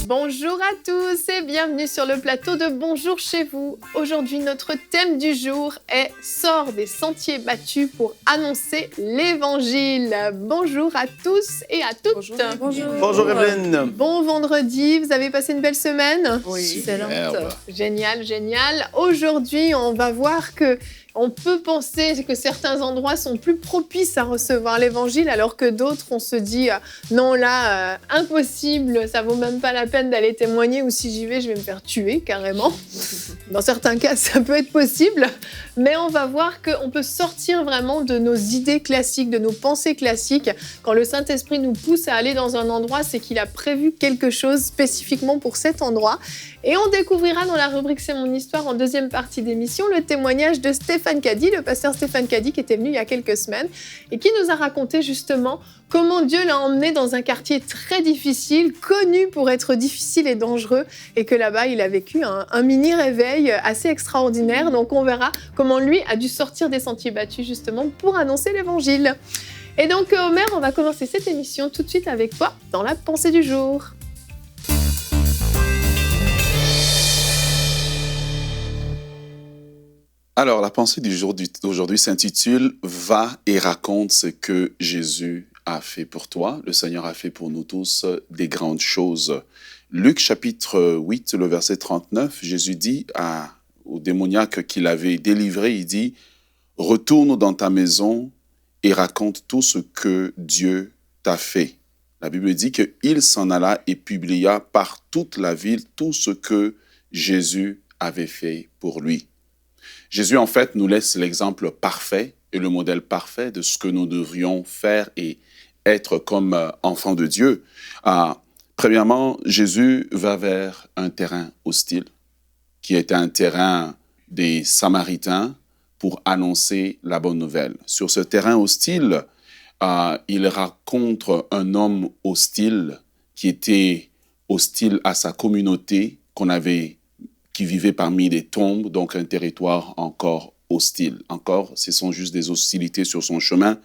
Bonjour à tous et bienvenue sur le plateau de Bonjour chez vous. Aujourd'hui, notre thème du jour est « Sors des sentiers battus pour annoncer l'Évangile ». Bonjour à tous et à toutes. Bonjour. Bonjour. Bonjour Evelyne. Bon vendredi, vous avez passé une belle semaine? Oui, Superbe. excellente. Génial, génial. Aujourd'hui, on va voir que on peut penser que certains endroits sont plus propices à recevoir l'Évangile, alors que d'autres, on se dit non là, impossible, ça vaut même pas la peine d'aller témoigner, ou si j'y vais, je vais me faire tuer carrément. Dans certains cas, ça peut être possible, mais on va voir qu'on peut sortir vraiment de nos idées classiques, de nos pensées classiques. Quand le Saint-Esprit nous pousse à aller dans un endroit, c'est qu'il a prévu quelque chose spécifiquement pour cet endroit. Et on découvrira dans la rubrique C'est mon histoire, en deuxième partie d'émission, le témoignage de Stéphane Caddy, le pasteur Stéphane Caddy, qui était venu il y a quelques semaines et qui nous a raconté justement comment Dieu l'a emmené dans un quartier très difficile, connu pour être difficile et dangereux, et que là-bas, il a vécu un mini-réveil assez extraordinaire. Donc on verra comment lui a dû sortir des sentiers battus justement pour annoncer l'Évangile. Et donc Omer, on va commencer cette émission tout de suite avec toi dans la pensée du jour. Alors, la pensée du jour d'aujourd'hui s'intitule « Va et raconte ce que Jésus a fait pour toi ». Le Seigneur a fait pour nous tous des grandes choses. Luc chapitre 8, le verset 39, Jésus dit au démoniaque qu'il avait délivré, il dit « Retourne dans ta maison et raconte tout ce que Dieu t'a fait ». La Bible dit qu'il s'en alla et publia par toute la ville tout ce que Jésus avait fait pour lui. Jésus, en fait, nous laisse l'exemple parfait et le modèle parfait de ce que nous devrions faire et être comme enfants de Dieu. Premièrement, Jésus va vers un terrain hostile, qui était un terrain des Samaritains, pour annoncer la bonne nouvelle. Sur ce terrain hostile, il rencontre un homme hostile, qui était hostile à sa communauté, qui vivait parmi des tombes, donc un territoire encore hostile. Encore, ce sont juste des hostilités sur son chemin.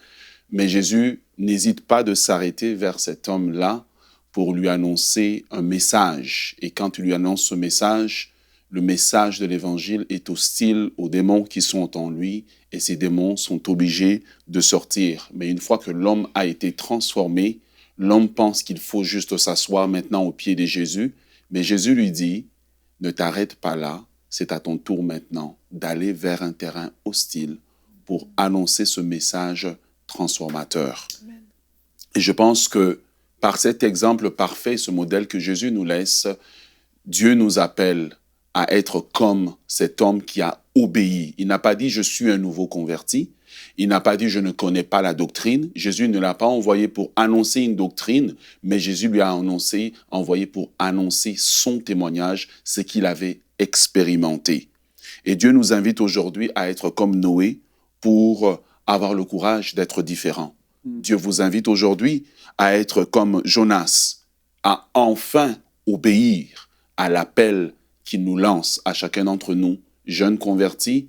Mais Jésus n'hésite pas de s'arrêter vers cet homme-là pour lui annoncer un message. Et quand il lui annonce ce message, le message de l'Évangile est hostile aux démons qui sont en lui, et ces démons sont obligés de sortir. Mais une fois que l'homme a été transformé, l'homme pense qu'il faut juste s'asseoir maintenant au pied de Jésus. Mais Jésus lui dit, ne t'arrête pas là, c'est à ton tour maintenant d'aller vers un terrain hostile pour annoncer ce message transformateur. Amen. Et je pense que par cet exemple parfait, ce modèle que Jésus nous laisse, Dieu nous appelle à être comme cet homme qui a obéi. Il n'a pas dit « je suis un nouveau converti ». Il n'a pas dit « je ne connais pas la doctrine ». Jésus ne l'a pas envoyé pour annoncer une doctrine, mais Jésus lui a envoyé pour annoncer son témoignage, ce qu'il avait expérimenté. Et Dieu nous invite aujourd'hui à être comme Noé pour avoir le courage d'être différent. Dieu vous invite aujourd'hui à être comme Jonas, à enfin obéir à l'appel qu'il nous lance à chacun d'entre nous, jeunes convertis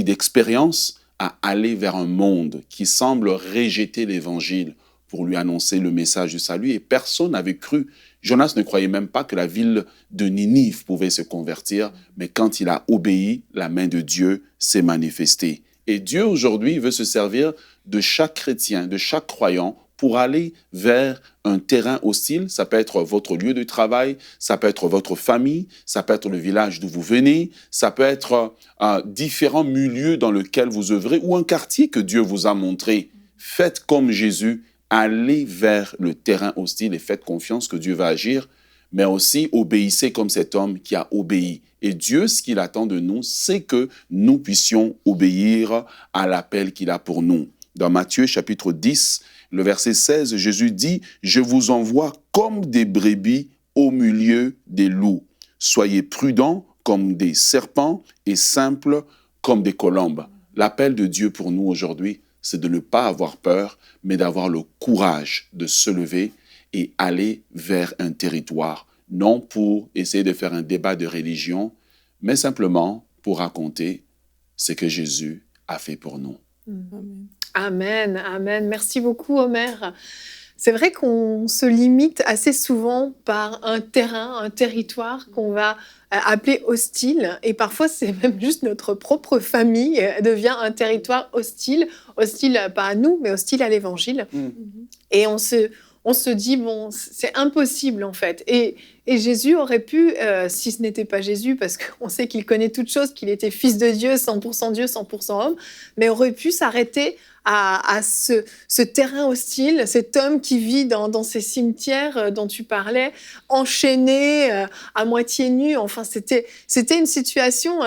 d'expérience, à aller vers un monde qui semble rejeter l'Évangile pour lui annoncer le message du salut. Et personne n'avait cru. Jonas ne croyait même pas que la ville de Ninive pouvait se convertir, mais quand il a obéi, la main de Dieu s'est manifestée. Et Dieu aujourd'hui veut se servir de chaque chrétien, de chaque croyant, pour aller vers un terrain hostile. Ça peut être votre lieu de travail, ça peut être votre famille, ça peut être le village d'où vous venez, ça peut être différents milieux dans lesquels vous œuvrez ou un quartier que Dieu vous a montré. Faites comme Jésus, allez vers le terrain hostile et faites confiance que Dieu va agir, mais aussi obéissez comme cet homme qui a obéi. Et Dieu, ce qu'il attend de nous, c'est que nous puissions obéir à l'appel qu'il a pour nous. Dans Matthieu chapitre 10, le verset 16, Jésus dit « Je vous envoie comme des brebis au milieu des loups. Soyez prudents comme des serpents et simples comme des colombes. L'appel de Dieu pour nous aujourd'hui, c'est de ne pas avoir peur, mais d'avoir le courage de se lever et aller vers un territoire, non pour essayer de faire un débat de religion, mais simplement pour raconter ce que Jésus a fait pour nous. Amen, amen. Merci beaucoup, Omer. C'est vrai qu'on se limite assez souvent par un terrain, un territoire qu'on va appeler hostile. Et parfois, c'est même juste notre propre famille devient un territoire hostile. Hostile pas à nous, mais hostile à l'Évangile. Et on se dit, bon, c'est impossible en fait. Et Jésus aurait pu, si ce n'était pas Jésus, parce qu'on sait qu'il connaît toutes choses, qu'il était fils de Dieu, 100% homme, mais aurait pu s'arrêter à ce terrain hostile, cet homme qui vit dans ces cimetières dont tu parlais, enchaîné, à moitié nu. Enfin, c'était une situation,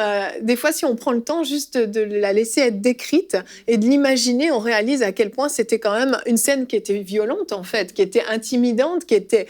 des fois, si on prend le temps juste de la laisser être décrite et de l'imaginer, on réalise à quel point c'était quand même une scène qui était violente, en fait, qui était intimidante, qui était...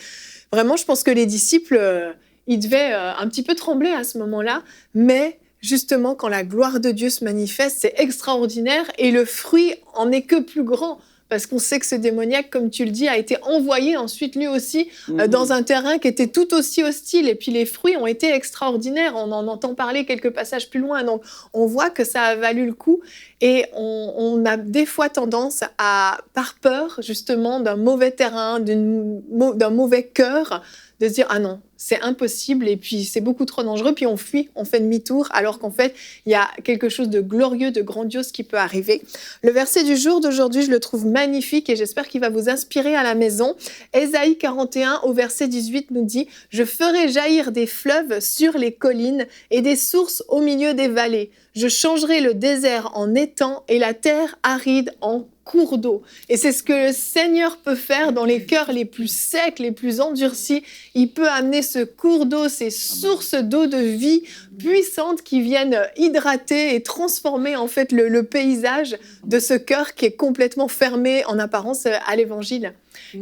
Vraiment, je pense que les disciples, ils devaient un petit peu trembler à ce moment-là, mais justement, quand la gloire de Dieu se manifeste, c'est extraordinaire et le fruit en est que plus grand. Parce qu'on sait que ce démoniaque, comme tu le dis, a été envoyé ensuite lui aussi dans un terrain qui était tout aussi hostile. Et puis les fruits ont été extraordinaires. On en entend parler quelques passages plus loin. Donc on voit que ça a valu le coup. Et on a des fois tendance à, par peur justement d'un mauvais terrain, d'un mauvais cœur, de se dire « Ah non, c'est impossible et puis c'est beaucoup trop dangereux ». Puis on fuit, on fait demi-tour alors qu'en fait, il y a quelque chose de glorieux, de grandiose qui peut arriver. Le verset du jour d'aujourd'hui, je le trouve magnifique et j'espère qu'il va vous inspirer à la maison. Ésaïe 41 au verset 18 nous dit « Je ferai jaillir des fleuves sur les collines et des sources au milieu des vallées. Je changerai le désert en étang et la terre aride en cours d'eau. » Et c'est ce que le Seigneur peut faire dans les cœurs les plus secs, les plus endurcis. Il peut amener ce cours d'eau, ces sources d'eau de vie puissantes qui viennent hydrater et transformer en fait le paysage de ce cœur qui est complètement fermé en apparence à l'Évangile.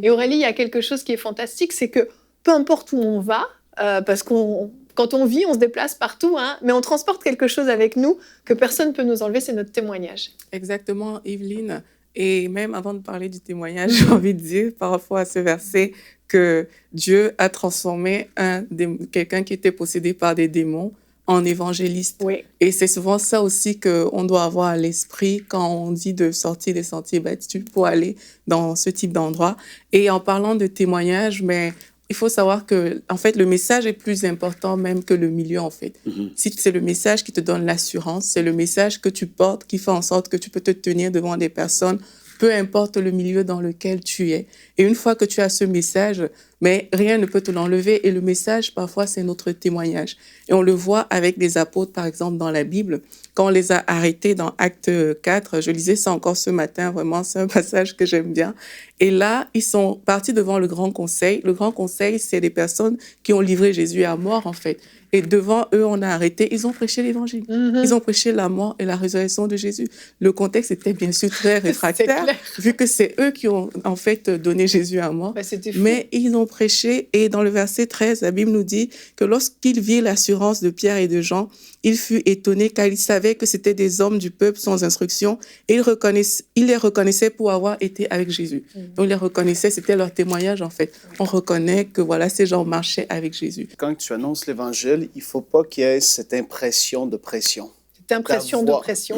Et Aurélie, il y a quelque chose qui est fantastique, c'est que peu importe où on va, parce quand on vit, on se déplace partout, mais on transporte quelque chose avec nous que personne ne peut nous enlever, c'est notre témoignage. Exactement, Evelyne. Et même avant de parler du témoignage, j'ai envie de dire par rapport à ce verset que Dieu a transformé quelqu'un qui était possédé par des démons en évangéliste. Oui. Et c'est souvent ça aussi qu'on doit avoir à l'esprit quand on dit de sortir des sentiers battus pour aller dans ce type d'endroit. Et en parlant de témoignage, mais il faut savoir que, en fait, le message est plus important même que le milieu, en fait. Si c'est le message qui te donne l'assurance, c'est le message que tu portes qui fait en sorte que tu peux te tenir devant des personnes, peu importe le milieu dans lequel tu es. Et une fois que tu as ce message, mais rien ne peut te l'enlever. Et le message, parfois, c'est notre témoignage. Et on le voit avec les apôtres, par exemple, dans la Bible. Quand on les a arrêtés dans Acte 4, je lisais ça encore ce matin, vraiment, c'est un passage que j'aime bien. Et là, ils sont partis devant le Grand Conseil. Le Grand Conseil, c'est des personnes qui ont livré Jésus à mort, en fait. Et devant eux, on a arrêté. Ils ont prêché l'Évangile. Ils ont prêché la mort et la résurrection de Jésus. Le contexte était bien sûr très réfractaire, vu que c'est eux qui ont, en fait, donné Jésus à mort. C'était fou. Mais ils ont prêché. Et dans le verset 13, la Bible nous dit que lorsqu'il vit l'assurance de Pierre et de Jean, il fut étonné car il savait que c'étaient des hommes du peuple sans instruction. Et il les reconnaissait pour avoir été avec Jésus. Donc, il les reconnaissait, c'était leur témoignage, en fait. On reconnaît que, voilà, ces gens marchaient avec Jésus. Quand tu annonces l'Évangile, il ne faut pas qu'il y ait cette impression de pression. Cette impression de pression.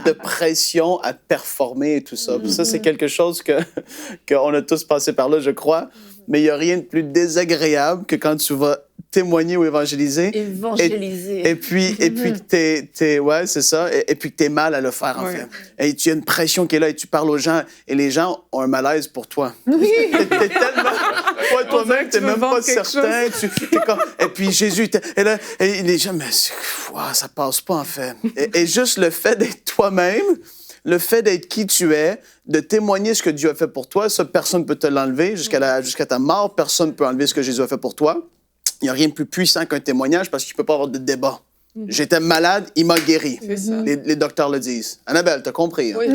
De pression à performer et tout ça. Ça, c'est quelque chose qu'on a tous passé par là, je crois. Mais il n'y a rien de plus désagréable que quand tu vas témoigner ou évangéliser. Évangéliser. Et puis que t'es ouais, c'est ça. Et puis que t'es mal à le faire, en fait. Et tu as une pression qui est là et tu parles aux gens et les gens ont un malaise pour toi. Oui. T'es tellement... Toi, toi-même, t'es même pas certain. Et puis Jésus, et là, et les gens, mais ça passe pas, en fait. Et juste le fait d'être toi-même, le fait d'être qui tu es, de témoigner ce que Dieu a fait pour toi, ça, personne ne peut te l'enlever. Jusqu'à ta mort, personne ne peut enlever ce que Jésus a fait pour toi. Il n'y a rien de plus puissant qu'un témoignage parce qu'il ne peut pas avoir de débat. J'étais malade, il m'a guéri. Les docteurs le disent. Annabelle, t'as compris. Hein? Oui.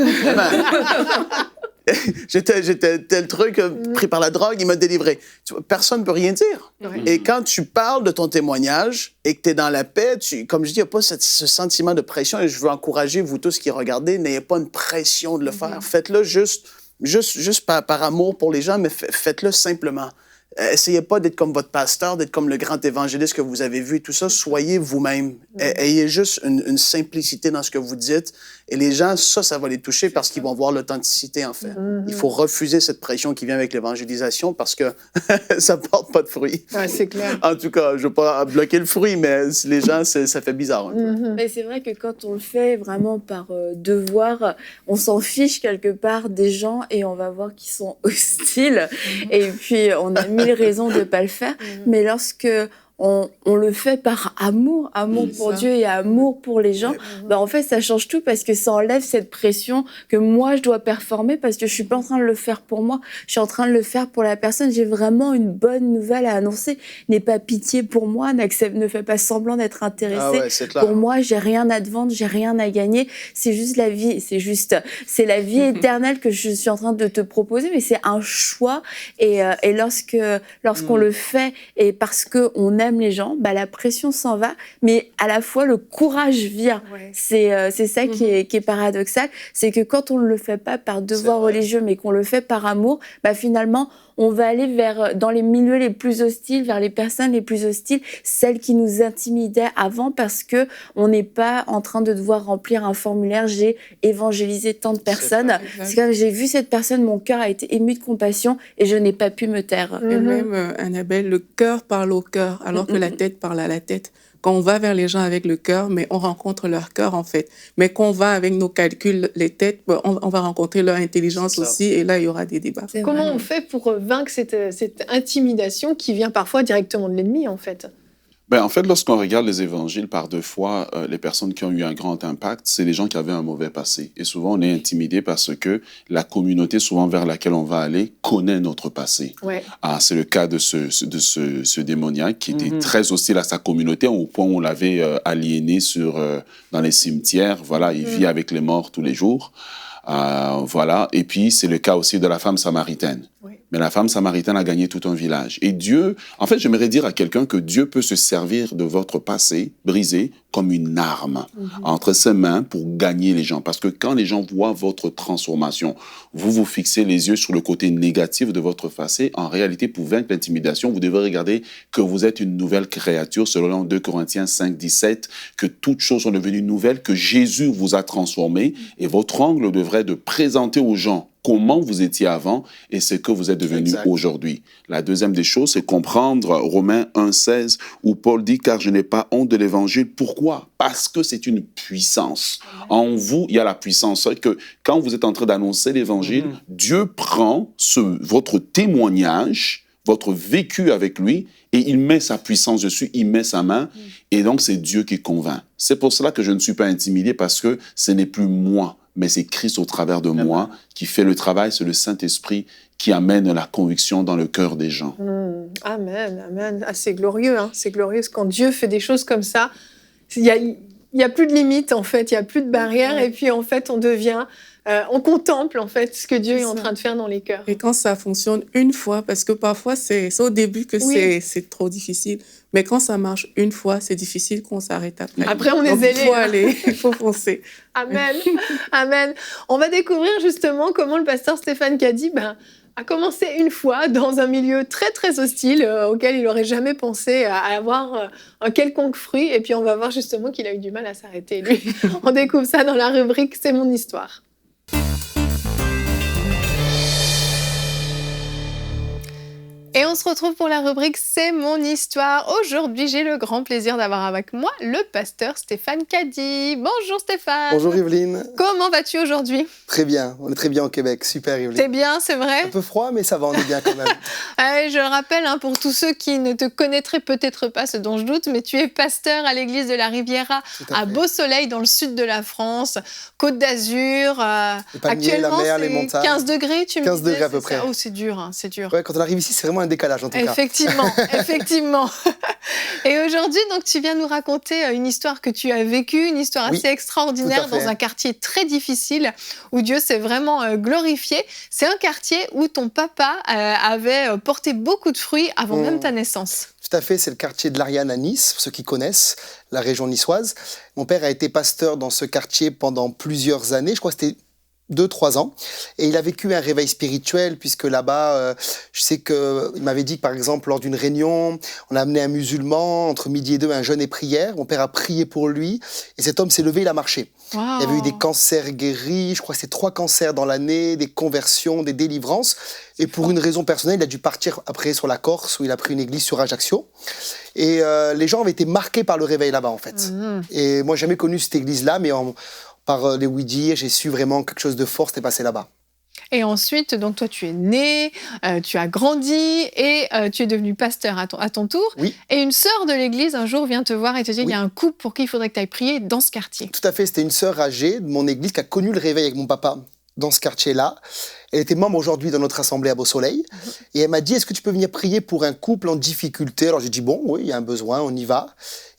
J'étais tel truc, pris par la drogue, il m'a délivré. Personne ne peut rien dire. Ouais. Et quand tu parles de ton témoignage et que tu es dans la paix, comme je dis, il n'y a pas ce sentiment de pression. Et je veux encourager vous tous qui regardez, n'ayez pas une pression de le faire. Faites-le juste par amour pour les gens, mais faites-le simplement. Essayez pas d'être comme votre pasteur, d'être comme le grand évangéliste que vous avez vu et tout ça. Soyez vous-même. Ayez juste une simplicité dans ce que vous dites. Et les gens, ça va les toucher parce qu'ils vont voir l'authenticité, en fait. Il faut refuser cette pression qui vient avec l'évangélisation parce que ça porte pas de fruit. Ouais, c'est clair. En tout cas, je veux pas bloquer le fruit, mais les gens, ça fait bizarre un peu. Mais c'est vrai que quand on le fait vraiment par devoir, on s'en fiche quelque part des gens et on va voir qu'ils sont hostiles. Et puis, on a mille raisons de ne pas le faire. Mais lorsque on le fait par amour pour Dieu et amour pour les gens, en fait, ça change tout parce que ça enlève cette pression que moi, je dois performer parce que je suis pas en train de le faire pour moi, je suis en train de le faire pour la personne. J'ai vraiment une bonne nouvelle à annoncer. N'aie pas pitié pour moi, ne fais pas semblant d'être intéressé. Pour moi, j'ai rien à te vendre, j'ai rien à gagner. C'est juste la vie, c'est la vie éternelle que je suis en train de te proposer, mais c'est un choix. Et lorsqu'on le fait et parce qu'on aime les gens, la pression s'en va, mais à la fois le courage vient. C'est ça qui est paradoxal, c'est que quand on ne le fait pas par devoir religieux, mais qu'on le fait par amour, finalement, on va aller dans les milieux les plus hostiles, vers les personnes les plus hostiles, celles qui nous intimidaient avant parce que on n'est pas en train de devoir remplir un formulaire. J'ai évangélisé tant de personnes. C'est comme j'ai vu cette personne, mon cœur a été ému de compassion et je n'ai pas pu me taire. Et même, Annabelle, le cœur parle au cœur, alors que la tête parle à la tête. Quand on va vers les gens avec le cœur, mais on rencontre leur cœur, en fait. Mais quand on va avec nos calculs, les têtes, on va rencontrer leur intelligence aussi, et là, il y aura des débats. Comment on fait pour vaincre cette intimidation qui vient parfois directement de l'ennemi, en fait ? En fait, lorsqu'on regarde les évangiles, par deux fois, les personnes qui ont eu un grand impact, c'est les gens qui avaient un mauvais passé. Et souvent, on est intimidé parce que la communauté, souvent vers laquelle on va aller, connaît notre passé. Ouais. C'est le cas de ce démoniaque qui était très hostile à sa communauté, au point où on l'avait aliéné dans les cimetières. Voilà, il vit avec les morts tous les jours. Voilà. Et puis, c'est le cas aussi de la femme samaritaine. Oui. Mais la femme samaritaine a gagné tout un village. Et Dieu, en fait, j'aimerais dire à quelqu'un que Dieu peut se servir de votre passé brisé comme une arme entre ses mains pour gagner les gens. Parce que quand les gens voient votre transformation, vous fixez les yeux sur le côté négatif de votre passé. En réalité, pour vaincre l'intimidation, vous devez regarder que vous êtes une nouvelle créature, selon 2 Corinthiens 5, 17, que toutes choses sont devenues nouvelles, que Jésus vous a transformé. Et votre angle devrait être de présenter aux gens comment vous étiez avant et ce que vous êtes devenu aujourd'hui. La deuxième des choses, c'est comprendre Romains 1,16 où Paul dit « Car je n'ai pas honte de l'évangile ». Pourquoi ? Parce que c'est une puissance. En vous, il y a la puissance. C'est que quand vous êtes en train d'annoncer l'évangile, Dieu prend votre témoignage, votre vécu avec lui, et il met sa puissance dessus, il met sa main, et donc c'est Dieu qui convainc. C'est pour cela que je ne suis pas intimidé, parce que ce n'est plus moi, mais c'est Christ au travers de moi qui fait le travail, c'est le Saint-Esprit qui amène la conviction dans le cœur des gens. Amen, amen. C'est glorieux, hein. C'est glorieux quand Dieu fait des choses comme ça. Il y a plus de limites, en fait, il y a plus de barrières, et puis en fait, on contemple en fait ce que Dieu est en train de faire dans les cœurs. Et quand ça fonctionne une fois, parce que parfois c'est au début que c'est trop difficile, mais quand ça marche une fois, c'est difficile qu'on s'arrête après. Après, on est zélé. Il faut aller, il faut foncer. Amen, amen. On va découvrir justement comment le pasteur Stéphane Caddy a commencé une fois dans un milieu très très hostile auquel il n'aurait jamais pensé à avoir un quelconque fruit. Et puis on va voir justement qu'il a eu du mal à s'arrêter, lui. On découvre ça dans la rubrique « C'est mon histoire ». Et on se retrouve pour la rubrique « C'est mon histoire ». Aujourd'hui, j'ai le grand plaisir d'avoir avec moi le pasteur Stéphane Caddy. Bonjour Stéphane. Bonjour Evelyne. Comment vas-tu aujourd'hui ? Très bien, on est très bien au Québec. Super Evelyne. T'es bien, c'est vrai ? Un peu froid, mais ça va, on est bien quand même. Je le rappelle, pour tous ceux qui ne te connaîtraient peut-être pas, ce dont je doute, mais tu es pasteur à l'église de la Riviera à Beau-Soleil, dans le sud de la France, Côte d'Azur. Actuellement, la mer, c'est les montagnes. 15 degrés, tu me 15 disais, degrés à peu près. Oh, c'est dur, c'est dur. Ouais, quand on arrive ici, c'est vraiment un décalage en tout cas. Effectivement. Et aujourd'hui, donc, tu viens nous raconter une histoire que tu as vécue, une histoire Oui, assez extraordinaire tout à fait. dans un quartier très difficile où Dieu s'est vraiment glorifié. C'est un quartier où ton papa avait porté beaucoup de fruits avant même ta naissance. Tout à fait, c'est le quartier de l'Ariane à Nice, pour ceux qui connaissent la région niçoise. Mon père a été pasteur dans ce quartier pendant plusieurs années, je crois que c'était 2-3 ans. Et il a vécu un réveil spirituel, puisque là-bas, je sais qu'il m'avait dit que, par exemple, lors d'une réunion, on a amené un musulman, entre midi et 2, un jeûne et prière. Mon père a prié pour lui, et cet homme s'est levé, il a marché. Wow. Il y avait eu des cancers guéris, je crois que c'est 3 cancers dans l'année, des conversions, des délivrances. Et pour une raison personnelle, il a dû partir après sur la Corse, où il a pris une église sur Ajaccio. Et les gens avaient été marqués par le réveil là-bas, en fait. Et moi, j'ai jamais connu cette église-là, mais par les oui-dire, j'ai su vraiment quelque chose de fort s'était passé là-bas. Et ensuite, donc toi, tu es né, tu as grandi et tu es devenu pasteur à ton tour. Oui. Et une sœur de l'église, un jour, vient te voir et te dit Oui. il y a un couple pour qui il faudrait que tu ailles prier dans ce quartier. Tout à fait, c'était une sœur âgée de mon église qui a connu le réveil avec mon papa dans ce quartier-là. Elle était membre aujourd'hui dans notre assemblée à Beau-Soleil. Et elle m'a dit, est-ce que tu peux venir prier pour un couple en difficulté? Alors j'ai dit, bon, oui, il y a un besoin, on y va.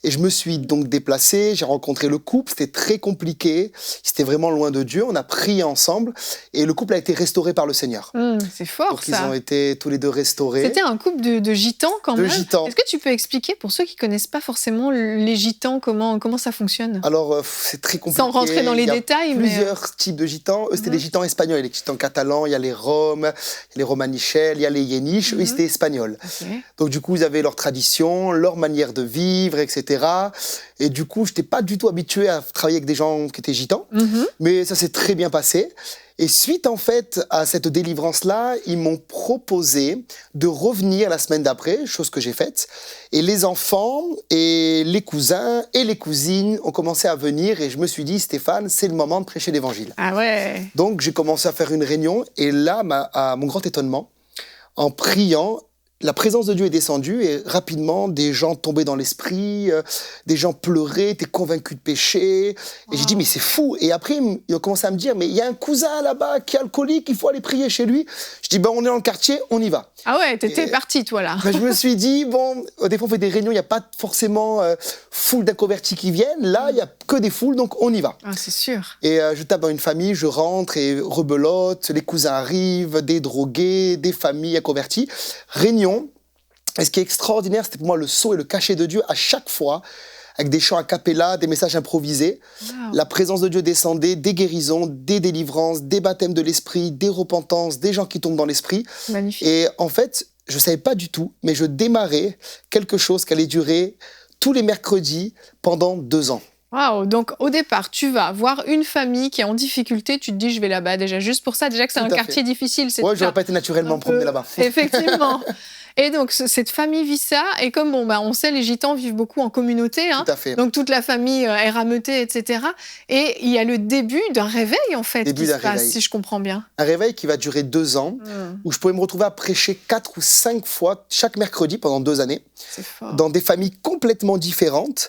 Et je me suis donc déplacé, j'ai rencontré le couple, c'était très compliqué, c'était vraiment loin de Dieu, on a prié ensemble et le couple a été restauré par le Seigneur. C'est fort, Donc ils ça. ont été tous les deux restaurés. C'était un couple de gitans quand De même. gitans. Est-ce que tu peux expliquer pour ceux qui connaissent pas forcément les gitans comment ça fonctionne? Alors c'est très compliqué. Sans rentrer dans les Il y a détails, mais plusieurs types de gitans. Eux, c'était des gitans espagnols. Il y a les gitans catalans, il y a les Roms, il y a les Romanichels, il y a les Yéniches. Eux, ils étaient espagnols. Ok. Donc du coup, ils avaient leur tradition, leur manière de vivre, etc. Et du coup, je n'étais pas du tout habitué à travailler avec des gens qui étaient gitans. Mais ça s'est très bien passé. Et suite, en fait, à cette délivrance-là, ils m'ont proposé de revenir la semaine d'après, chose que j'ai faite. Et les enfants et les cousins et les cousines ont commencé à venir. Et je me suis dit, Stéphane, c'est le moment de prêcher l'Évangile. Ah ouais. Donc, j'ai commencé à faire une réunion. Et là, à mon grand étonnement, en priant, la présence de Dieu est descendue et rapidement, des gens tombaient dans l'esprit, des gens pleuraient, étaient convaincus de péché. Et j'ai dit, mais c'est fou. Et après, ils ont commencé à me dire, mais il y a un cousin là-bas qui est alcoolique, il faut aller prier chez lui. Je dis, ben, on est dans le quartier, on y va. Ah ouais, t'étais parti, toi, là. Ben, je me suis dit, bon, des fois, on fait des réunions, il n'y a pas forcément foule d'inconvertis qui viennent. Là, il n'y a que des foules, donc on y va. Ah, c'est sûr. Et je tape dans une famille, je rentre et rebelote, les cousins arrivent, des drogués, des familles inconverties. Réunion. Et ce qui est extraordinaire, c'était pour moi le sceau et le cachet de Dieu à chaque fois, avec des chants a cappella, des messages improvisés. Wow. La présence de Dieu descendait, des guérisons, des délivrances, des baptêmes de l'esprit, des repentances, des gens qui tombent dans l'esprit. Magnifique. Et en fait, je ne savais pas du tout, mais je démarrais quelque chose qui allait durer tous les mercredis pendant 2 ans. Waouh, donc au départ, tu vas voir une famille qui est en difficulté, tu te dis je vais là-bas déjà juste pour ça, déjà que c'est Tout un à quartier difficile. C'est Ouais, déjà j'aurais pas été naturellement un me promener peu- là-bas. Effectivement. Et donc cette famille vit ça, et comme on sait, les gitans vivent beaucoup en communauté, hein, Tout à fait. donc toute la famille est rameutée, etc. Et il y a le début d'un réveil en fait Début qui se d'un passe, réveil. si je comprends bien. Un réveil qui va durer 2 ans, où je pouvais me retrouver à prêcher 4 ou 5 fois chaque mercredi pendant 2 années, C'est fort. dans des familles complètement différentes,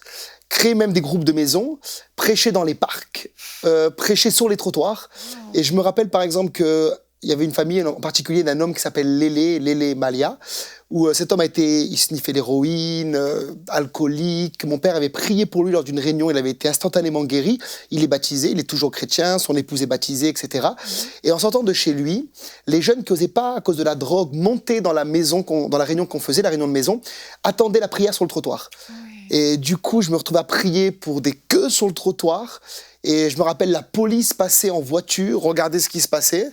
créer même des groupes de maisons, prêcher dans les parcs, prêcher sur les trottoirs. Et je me rappelle par exemple qu'il y avait une famille en particulier d'un homme qui s'appelle Lélé Malia, où cet homme il sniffait l'héroïne, alcoolique. Mon père avait prié pour lui lors d'une réunion, il avait été instantanément guéri. Il est baptisé, il est toujours chrétien, son épouse est baptisée, etc. Et en sortant de chez lui, les jeunes qui n'osaient pas, à cause de la drogue, monter dans la maison, dans la réunion qu'on faisait, la réunion de maison, attendaient la prière sur le trottoir. Et du coup, je me retrouvais à prier pour des queues sur le trottoir. Et je me rappelle la police passait en voiture, regarder ce qui se passait.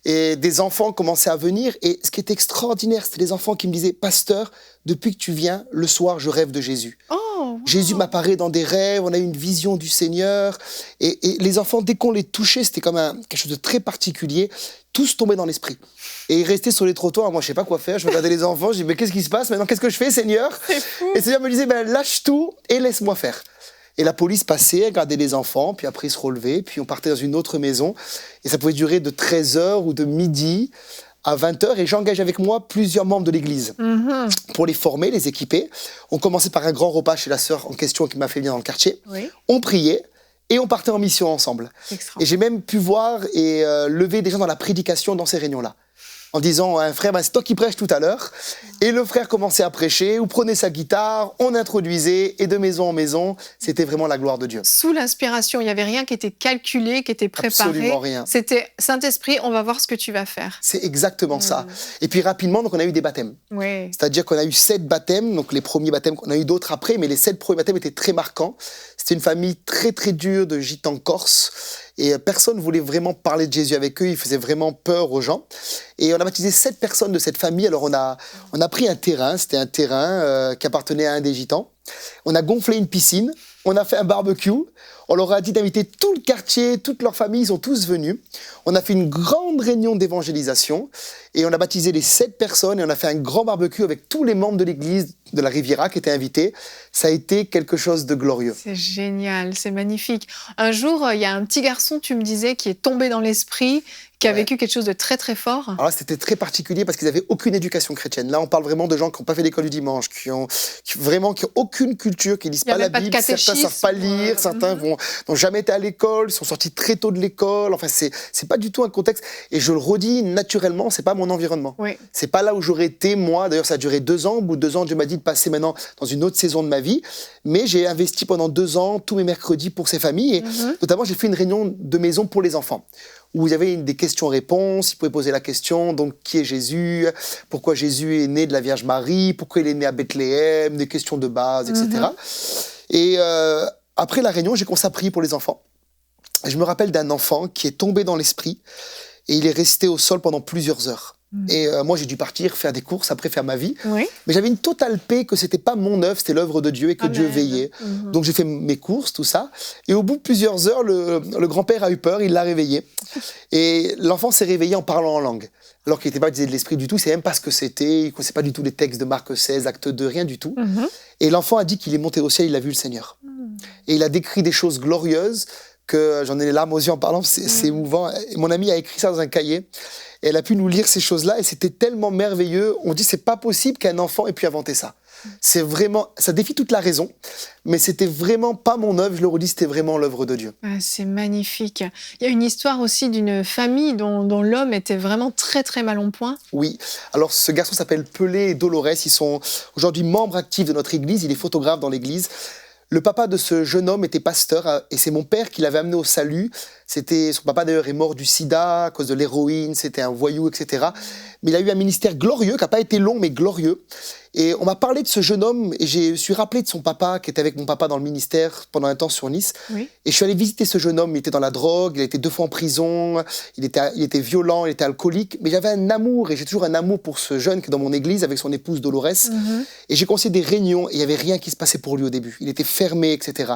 Et des enfants commençaient à venir. Et ce qui était extraordinaire, c'était les enfants qui me disaient « Pasteur, depuis que tu viens, le soir, je rêve de Jésus. Oh, wow. Jésus m'apparaît dans des rêves, on a eu une vision du Seigneur. » Et les enfants, dès qu'on les touchait, c'était comme quelque chose de très particulier. Tous tombaient dans l'esprit. Et ils restaient sur les trottoirs. Moi, je ne sais pas quoi faire. Je regardais les enfants. Je dis, mais qu'est-ce qui se passe maintenant? Qu'est-ce que je fais, Seigneur? C'est fou. Et le Seigneur me disait, ben, lâche tout et laisse-moi faire. Et la police passait, regardait les enfants, puis après ils se relevaient, puis on partait dans une autre maison. Et ça pouvait durer de 13h ou de midi à 20h. Et j'engage avec moi plusieurs membres de l'église pour les former, les équiper. On commençait par un grand repas chez la sœur en question qui m'a fait venir dans le quartier. Oui, On priait et on partait en mission ensemble. c'est Et extraordinaire. j'ai même pu voir et lever des gens dans la prédication dans ces réunions-là. en disant à un frère, c'est toi qui prêches tout à l'heure. Et le frère commençait à prêcher, ou prenait sa guitare, on introduisait, et de maison en maison, c'était vraiment la gloire de Dieu. Sous l'inspiration, il n'y avait rien qui était calculé, qui était préparé. Absolument rien. C'était Saint-Esprit, on va voir ce que tu vas faire. C'est exactement ça. Et puis rapidement, donc, on a eu des baptêmes. Oui. C'est-à-dire qu'on a eu 7 baptêmes, donc les premiers baptêmes, on a eu d'autres après, mais les 7 premiers baptêmes étaient très marquants. C'était une famille très très dure de gitans corses. Et personne ne voulait vraiment parler de Jésus avec eux, il faisait vraiment peur aux gens. Et on a baptisé 7 personnes de cette famille. Alors on a pris un terrain, c'était un terrain qui appartenait à un des gitans. On a gonflé une piscine, on a fait un barbecue, on leur a dit d'inviter tout le quartier, toute leur famille, ils sont tous venus. On a fait une grande réunion d'évangélisation et on a baptisé les 7 personnes et on a fait un grand barbecue avec tous les membres de l'église de la Riviera qui étaient invités. Ça a été quelque chose de glorieux. C'est génial, c'est magnifique. Un jour, il y a un petit garçon, tu me disais, qui est tombé dans l'esprit, qui a vécu quelque chose de très très fort. Alors là, c'était très particulier parce qu'ils n'avaient aucune éducation chrétienne. Là, on parle vraiment de gens qui n'ont pas fait l'école du dimanche, qui ont aucune culture, qui ne lisent pas la Bible. Certains ne savent pas lire, certains n'ont jamais été à l'école, sont sortis très tôt de l'école. Enfin, c'est pas du tout un contexte. Et je le redis, naturellement, c'est pas mon environnement. Oui. C'est pas là où j'aurais été, moi. D'ailleurs, ça a duré 2 ans. Au bout de 2 ans, Dieu m'a dit de passer maintenant dans une autre saison de ma vie. Mais j'ai investi pendant 2 ans tous mes mercredis pour ces familles. Et notamment, j'ai fait une réunion de maison pour les enfants, où vous avez des questions-réponses, ils pouvaient poser la question, donc qui est Jésus, pourquoi Jésus est né de la Vierge Marie, pourquoi il est né à Bethléem, des questions de base, etc. Et après la réunion, j'ai commencé à prier pour les enfants. Et je me rappelle d'un enfant qui est tombé dans l'esprit et il est resté au sol pendant plusieurs heures. Et moi, j'ai dû partir faire des courses, après faire ma vie. Oui. Mais j'avais une totale paix que c'était pas mon œuvre, c'était l'œuvre de Dieu et que Dieu veillait. Donc j'ai fait mes courses, tout ça. Et au bout de plusieurs heures, le grand-père a eu peur, il l'a réveillé. Et l'enfant s'est réveillé en parlant en langue. Alors qu'il n'était pas baptisé de l'esprit du tout, il ne savait même pas ce que c'était, il ne connaissait pas du tout les textes de Marc 16, Acte 2, rien du tout. Et l'enfant a dit qu'il est monté au ciel, il a vu le Seigneur. Et il a décrit des choses glorieuses que j'en ai les larmes aux yeux en parlant, c'est émouvant. Et mon amie a écrit ça dans un cahier. Et elle a pu nous lire ces choses-là et c'était tellement merveilleux. On dit c'est pas possible qu'un enfant ait pu inventer ça. C'est vraiment, ça défie toute la raison, mais c'était vraiment pas mon œuvre, je le redis, c'était vraiment l'œuvre de Dieu. Ah, c'est magnifique. Il y a une histoire aussi d'une famille dont l'homme était vraiment très très mal en point. Oui, alors ce garçon s'appelle Pelé et Dolores, ils sont aujourd'hui membres actifs de notre église, il est photographe dans l'église. Le papa de ce jeune homme était pasteur et c'est mon père qui l'avait amené au salut. Son papa d'ailleurs est mort du sida à cause de l'héroïne, c'était un voyou, etc. Mais il a eu un ministère glorieux, qui n'a pas été long mais glorieux. Et on m'a parlé de ce jeune homme et je suis rappelé de son papa qui était avec mon papa dans le ministère pendant un temps sur Nice. Oui. Et je suis allé visiter ce jeune homme, il était dans la drogue, il a été 2 fois en prison, il était violent, il était alcoolique. Mais j'avais un amour et j'ai toujours un amour pour ce jeune qui est dans mon église avec son épouse Dolores. Et j'ai conseillé des réunions et il n'y avait rien qui se passait pour lui au début. Il était fermé, etc.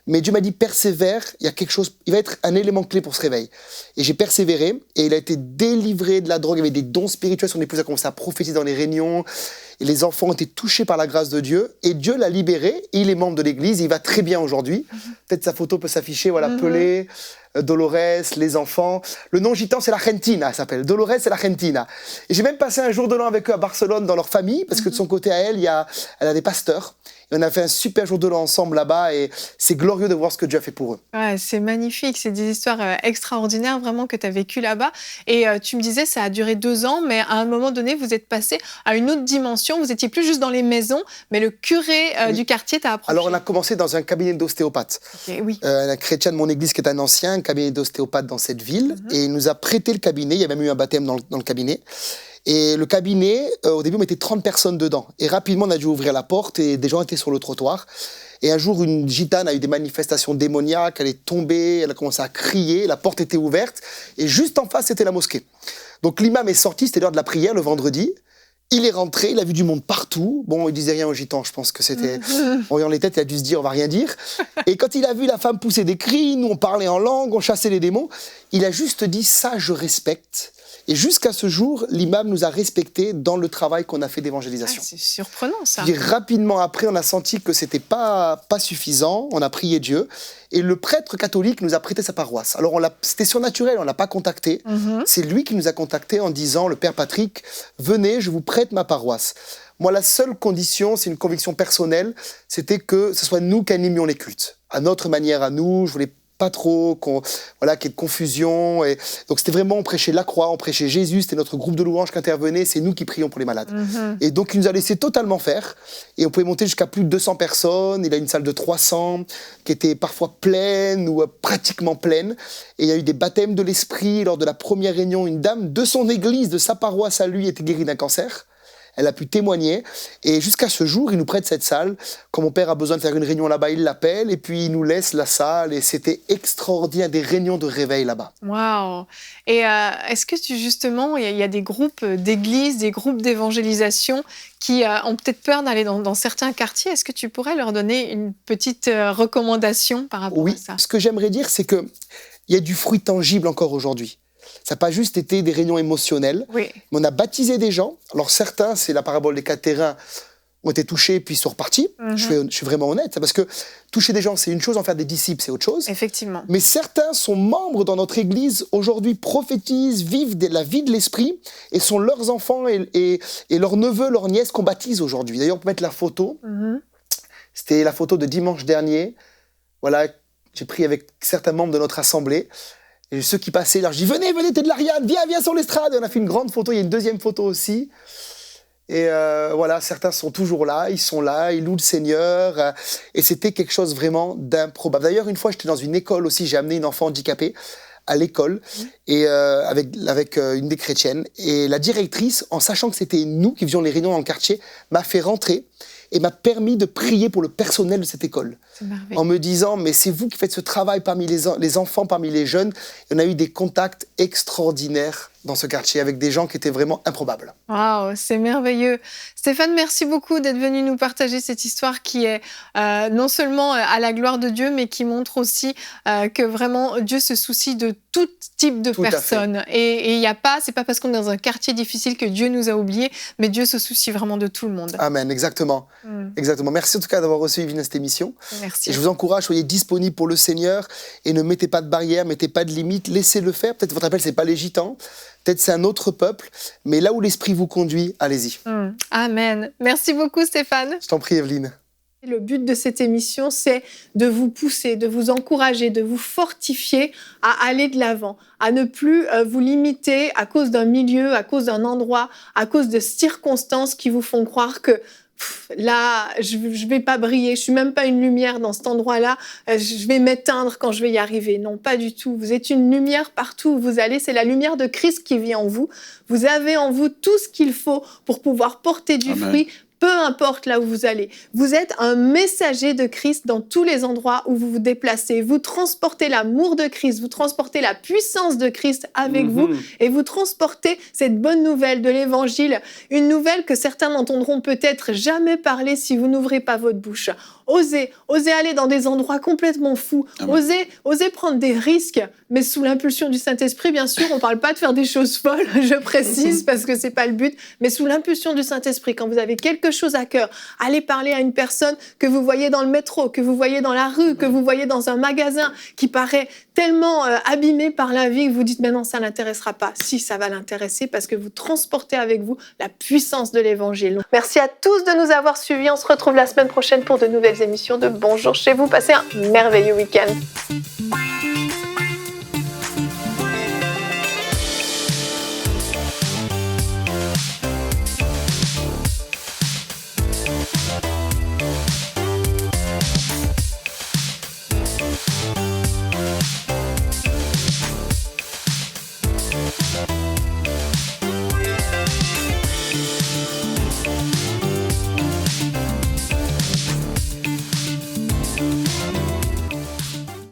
Mais Dieu m'a dit persévère, il y a quelque chose, il va être un élément clé pour ce réveil. Et j'ai persévéré et il a été délivré de la drogue, il y avait des dons spirituels, son épouse a commencé à prophétiser dans les réunions. Et les enfants ont été touchés par la grâce de Dieu. Et Dieu l'a libéré. Il est membre de l'église. Il va très bien aujourd'hui. Peut-être sa photo peut s'afficher. Voilà, Pelé, Dolores, les enfants. Le nom gitan, c'est l'Argentina, elle s'appelle. Dolores, c'est l'Argentina. Et j'ai même passé un jour de l'an avec eux à Barcelone, dans leur famille, parce que de son côté à elle, elle a des pasteurs. Et on a fait un super jour de l'an ensemble là-bas. Et c'est glorieux de voir ce que Dieu a fait pour eux. Ouais, c'est magnifique. C'est des histoires extraordinaires, vraiment, que tu as vécues là-bas. Et tu me disais, ça a duré 2 ans, mais à un moment donné, vous êtes passé à une autre dimension. Vous étiez plus juste dans les maisons, mais le curé du quartier t'a approché. Alors, on a commencé dans un cabinet d'ostéopathe. Okay, oui. Un chrétien de mon église qui est un ancien cabinet d'ostéopathe dans cette ville. Et il nous a prêté le cabinet. Il y a même eu un baptême dans le cabinet. Et le cabinet, au début, on mettait 30 personnes dedans. Et rapidement, on a dû ouvrir la porte et des gens étaient sur le trottoir. Et un jour, une gitane a eu des manifestations démoniaques. Elle est tombée, elle a commencé à crier. La porte était ouverte. Et juste en face, c'était la mosquée. Donc l'imam est sorti, c'était l'heure de la prière le vendredi. Il est rentré, il a vu du monde partout. Bon, il disait rien aux gitans, je pense que c'était... En voyant les têtes, il a dû se dire, on va rien dire. Et quand il a vu la femme pousser des cris, nous on parlait en langue, on chassait les démons, il a juste dit, ça je respecte. Et jusqu'à ce jour, l'imam nous a respectés dans le travail qu'on a fait d'évangélisation. Ah, c'est surprenant, ça. Et rapidement après, on a senti que c'était pas suffisant, on a prié Dieu, et le prêtre catholique nous a prêté sa paroisse. Alors c'était surnaturel, on l'a pas contacté, c'est lui qui nous a contactés en disant, le père Patrick, venez, je vous prête ma paroisse. Moi, la seule condition, c'est une conviction personnelle, c'était que ce soit nous qui animions les cultes. À notre manière, à nous, je voulais pas trop, voilà, qu'il y ait de confusion. Et donc c'était vraiment, on prêchait la croix, on prêchait Jésus, c'était notre groupe de louanges qui intervenait, c'est nous qui prions pour les malades. Et donc il nous a laissé totalement faire, et on pouvait monter jusqu'à plus de 200 personnes, il a une salle de 300 qui était parfois pleine ou pratiquement pleine, et il y a eu des baptêmes de l'esprit lors de la première réunion. Une dame de son église, de sa paroisse à lui, était guérie d'un cancer. Elle a pu témoigner, et jusqu'à ce jour, il nous prête cette salle. Quand mon père a besoin de faire une réunion là-bas, il l'appelle, et puis il nous laisse la salle, et c'était extraordinaire, des réunions de réveil là-bas. Waouh! Et est-ce que justement, il y a des groupes d'églises, des groupes d'évangélisation qui ont peut-être peur d'aller dans certains quartiers? Est-ce que tu pourrais leur donner une petite recommandation par rapport à ça? Oui, ce que j'aimerais dire, c'est qu'il y a du fruit tangible encore aujourd'hui. Ça n'a pas juste été des réunions émotionnelles, oui. Mais on a baptisé des gens. Alors certains, c'est la parabole des 4 terrains, ont été touchés puis sont repartis. Je suis vraiment honnête, parce que toucher des gens, c'est une chose, en faire des disciples, c'est autre chose. Effectivement. Mais certains sont membres dans notre Église, aujourd'hui prophétisent, vivent la vie de l'Esprit, et sont leurs enfants et leurs neveux, leurs nièces qu'on baptise aujourd'hui. D'ailleurs, on peut mettre la photo. C'était la photo de dimanche dernier. Voilà, j'ai pris avec certains membres de notre assemblée. Et ceux qui passaient, leur je dis, venez, t'es de l'Ariane, viens sur l'estrade. Et on a fait une grande photo, il y a une deuxième photo aussi. Et voilà, certains sont toujours là, ils louent le Seigneur. Et c'était quelque chose vraiment d'improbable. D'ailleurs, une fois, j'étais dans une école aussi, j'ai amené une enfant handicapée à l'école, et avec une des chrétiennes. Et la directrice, en sachant que c'était nous qui faisions les réunions dans le quartier, m'a fait rentrer et m'a permis de prier pour le personnel de cette école. En me disant, mais c'est vous qui faites ce travail parmi les enfants, parmi les jeunes. Et on a eu des contacts extraordinaires dans ce quartier avec des gens qui étaient vraiment improbables. Waouh, c'est merveilleux. Stéphane, merci beaucoup d'être venu nous partager cette histoire qui est non seulement à la gloire de Dieu, mais qui montre aussi que vraiment Dieu se soucie de tout type de personnes. Et il y a pas, c'est pas parce qu'on est dans un quartier difficile que Dieu nous a oubliés, mais Dieu se soucie vraiment de tout le monde. Amen, exactement. Exactement. Merci en tout cas d'avoir reçu Yvine à cette émission. Merci. Et je vous encourage, soyez disponibles pour le Seigneur et ne mettez pas de barrières, mettez pas de limites, laissez-le faire. Peut-être votre appel, c'est pas les Gitans, peut-être c'est un autre peuple, mais là où l'Esprit vous conduit, allez-y. Amen. Merci beaucoup Stéphane. Je t'en prie Evelyne. Le but de cette émission, c'est de vous pousser, de vous encourager, de vous fortifier à aller de l'avant, à ne plus vous limiter à cause d'un milieu, à cause d'un endroit, à cause de circonstances qui vous font croire que là, je vais pas briller, je suis même pas une lumière dans cet endroit-là, je vais m'éteindre quand je vais y arriver. Non, pas du tout. Vous êtes une lumière partout où vous allez, c'est la lumière de Christ qui vit en vous. Vous avez en vous tout ce qu'il faut pour pouvoir porter du fruit, peu importe là où vous allez. Vous êtes un messager de Christ dans tous les endroits où vous vous déplacez. Vous transportez l'amour de Christ, vous transportez la puissance de Christ avec vous, et vous transportez cette bonne nouvelle de l'Évangile, une nouvelle que certains n'entendront peut-être jamais parler si vous n'ouvrez pas votre bouche. Osez aller dans des endroits complètement fous. Osez prendre des risques, mais sous l'impulsion du Saint-Esprit, bien sûr. On ne parle pas de faire des choses folles, je précise, parce que ce n'est pas le but, mais sous l'impulsion du Saint-Esprit. Quand vous avez quelque chose à cœur, allez parler à une personne que vous voyez dans le métro, que vous voyez dans la rue, que vous voyez dans un magasin, qui paraît tellement abîmé par la vie que vous dites « mais non, ça ne l'intéressera pas ». Si, ça va l'intéresser, parce que vous transportez avec vous la puissance de l'Évangile. Merci à tous de nous avoir suivis. On se retrouve la semaine prochaine pour de nouvelles émissions de Bonjour chez vous. Passez un merveilleux week-end.